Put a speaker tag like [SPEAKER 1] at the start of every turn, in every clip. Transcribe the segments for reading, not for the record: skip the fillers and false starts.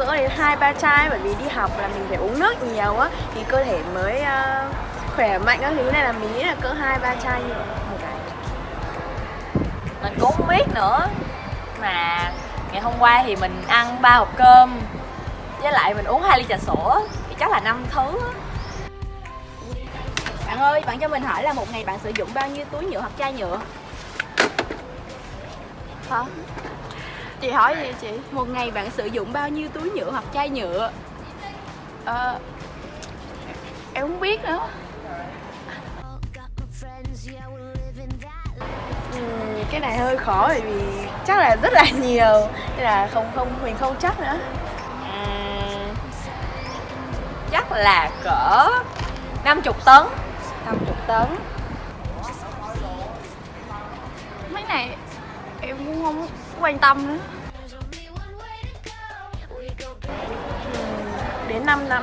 [SPEAKER 1] cỡ đến 2-3 chai, bởi vì đi học là mình phải uống nước nhiều á thì cơ thể mới khỏe mạnh các thứ, này là mình nghĩ là cỡ 2-3 chai như một ngày.
[SPEAKER 2] Mình cũng không biết nữa. Mà ngày hôm qua thì mình ăn 3 hộp cơm với lại mình uống 2 ly trà sữa thì chắc là 5 thứ á.
[SPEAKER 3] Bạn ơi, bạn cho mình hỏi là một ngày bạn sử dụng bao nhiêu túi nhựa hoặc chai nhựa?
[SPEAKER 1] Hả? Chị hỏi gì chị?
[SPEAKER 3] Một ngày bạn sử dụng bao nhiêu túi nhựa hoặc chai nhựa?
[SPEAKER 1] Em không biết nữa. Cái này hơi khó bởi vì chắc là rất là nhiều nên là mình không chắc nữa.
[SPEAKER 2] Chắc là cỡ 50 tấn.
[SPEAKER 1] 50 tấn. Mấy này em cũng không quan tâm nữa. Đến 5 năm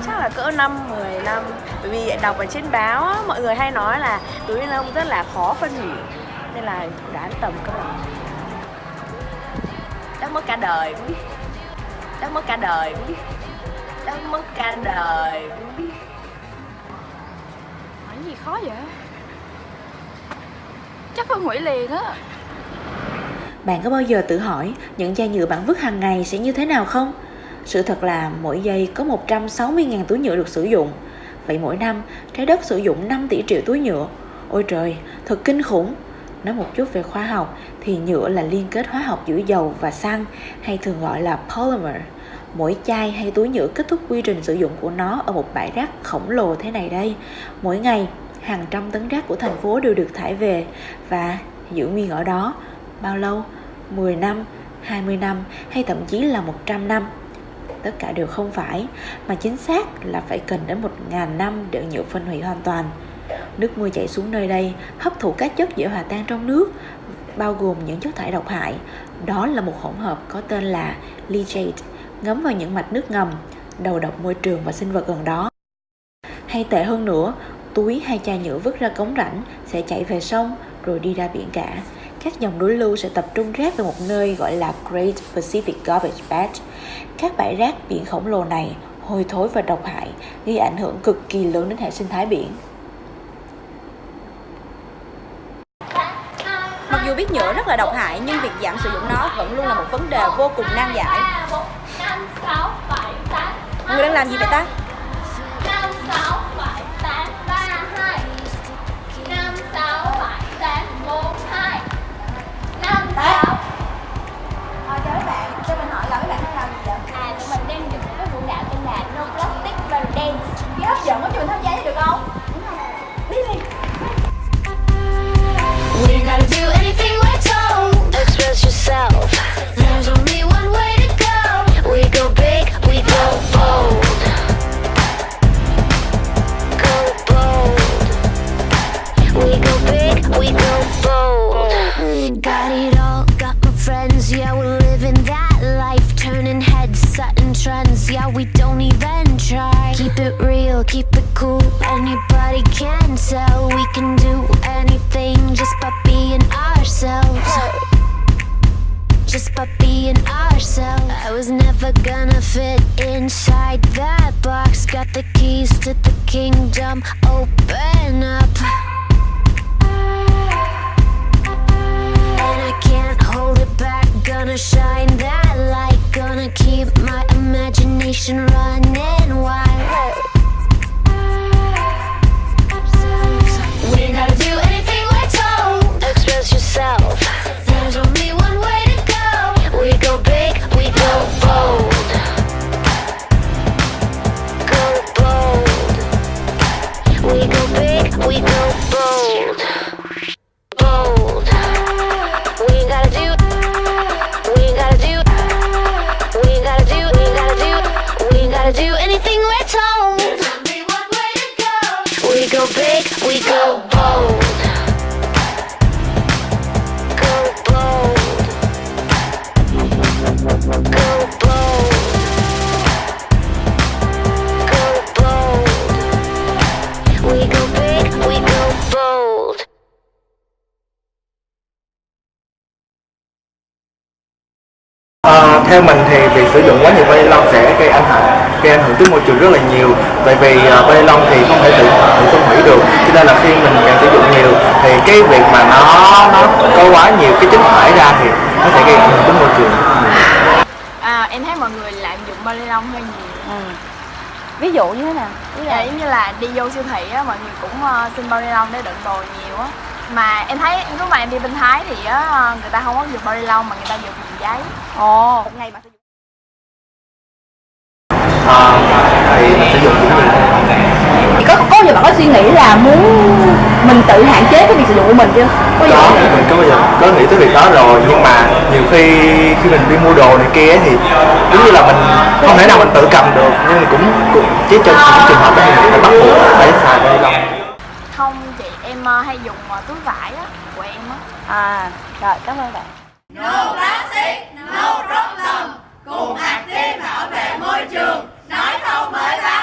[SPEAKER 1] chắc là cỡ 5-10 năm. Bởi vì đọc ở trên báo á, mọi người hay nói là túi ni lông rất là khó phân hủy nên là đoán tầm cỡ
[SPEAKER 2] Chắc mất cả đời. Chắc mất cả đời. Chắc mất cả đời.
[SPEAKER 1] Hỏi gì khó vậy? Chắc phân hủy liền á.
[SPEAKER 4] Bạn có bao giờ tự hỏi những chai nhựa bạn vứt hàng ngày sẽ như thế nào không? Sự thật là mỗi giây có 160.000 túi nhựa được sử dụng. Vậy mỗi năm, trái đất sử dụng 5 tỷ triệu túi nhựa. Ôi trời, thật kinh khủng. Nói một chút về khoa học thì nhựa là liên kết hóa học giữa dầu và xăng, hay thường gọi là polymer. Mỗi chai hay túi nhựa kết thúc quy trình sử dụng của nó ở một bãi rác khổng lồ thế này đây. Mỗi ngày, hàng trăm tấn rác của thành phố đều được thải về và giữ nguyên ở đó. Bao lâu? 10 năm, 20 năm hay thậm chí là 100 năm? Tất cả đều không phải, mà chính xác là phải cần đến 1000 năm để nhựa phân hủy hoàn toàn. Nước mưa chảy xuống nơi đây hấp thụ các chất dễ hòa tan trong nước, bao gồm những chất thải độc hại. Đó là một hỗn hợp có tên là leachate, ngấm vào những mạch nước ngầm, đầu độc môi trường và sinh vật gần đó. Hay tệ hơn nữa, túi hay chai nhựa vứt ra cống rãnh sẽ chảy về sông rồi đi ra biển cả. Các dòng đối lưu sẽ tập trung rác về một nơi gọi là Great Pacific Garbage Patch. Các bãi rác biển khổng lồ này hôi thối và độc hại, gây ảnh hưởng cực kỳ lớn đến hệ sinh thái biển.
[SPEAKER 3] Mặc dù biết nhựa rất là độc hại nhưng việc giảm sử dụng nó vẫn luôn là một vấn đề vô cùng nan giải. Mọi người đang làm gì vậy ta?
[SPEAKER 5] 5, 6, 7, 8, 3, 2 5, 6, 7, 8, 4, 2 5, 6
[SPEAKER 3] Chào các bạn, cho mình hỏi là các bạn đang làm gì vậy?
[SPEAKER 5] Tụi mình đang dựng cái vũ đạo tên là No Plastic Belly Dance.
[SPEAKER 3] Nghe hấp dẫn quá, cho mình tham gia được không? Đi đi.
[SPEAKER 5] We ain't gotta do anything we're told. Express yourself. There's only one way to go. We go big, we go bold. Go bold. We go big, we go bold. Got it all, got my friends. Yeah, we're living that life. Turning heads, setting trends. Yeah, we don't even try. Keep it real, keep it cool. Anybody can tell. We can do anything just by being ourselves. Just by being ourselves. I was never gonna fit inside that box. Got the keys to the kingdom, open up. And I can't hold it back. Gonna shine that light. Gonna keep my imagination running wild. We ain't gotta do anything we're told. Express yourself. There's only one way to go. We go big, we go bold. Go bold. We go big, we go bold. Bold. We ain't gotta do. We ain't gotta do. We ain't gotta do. We ain't gotta do. We ain't gotta do anything.
[SPEAKER 6] Theo mình thì việc sử dụng quá nhiều bao ni lông sẽ gây ảnh hưởng tới môi trường rất là nhiều. Tại vì bao ni lông thì không thể tự phân hủy được, cho nên là khi mình càng sử dụng nhiều thì cái việc mà nó có quá nhiều cái chất thải ra thì nó sẽ gây ảnh hưởng tới môi trường.
[SPEAKER 1] Em thấy mọi người lạm dụng bao ni lông hơi nhiều.
[SPEAKER 3] Ví dụ như thế nào?
[SPEAKER 1] Dạ, giống như là đi vô siêu thị á, mọi người cũng xin bao ni lông để đựng đồ nhiều á. Mà em thấy lúc mà em đi bên Thái thì á, người ta không có dùng bao ni lông mà người ta dùng giấy.
[SPEAKER 3] Ồ, một ngày bạn sử dụng
[SPEAKER 6] Thì mình sử dụng cũng nhiều.
[SPEAKER 3] thì có bao giờ bạn có suy nghĩ là muốn mình tự hạn chế cái việc sử dụng của mình chưa?
[SPEAKER 6] Mình có bao giờ có nghĩ tới việc đó rồi, nhưng mà nhiều khi mình đi mua đồ này kia ấy, thì giống như là mình không thể nào mình tự cầm được, nhưng mà cũng chỉ trong những trường hợp đó thì mình phải bắt buộc phải xài bao ni lông.
[SPEAKER 1] Không chị, em hay dùng túi vải á, của em á.
[SPEAKER 3] Rồi, cảm ơn bạn.
[SPEAKER 7] No plastic, no problem. Cùng active bảo vệ môi trường. Nói không mới ba.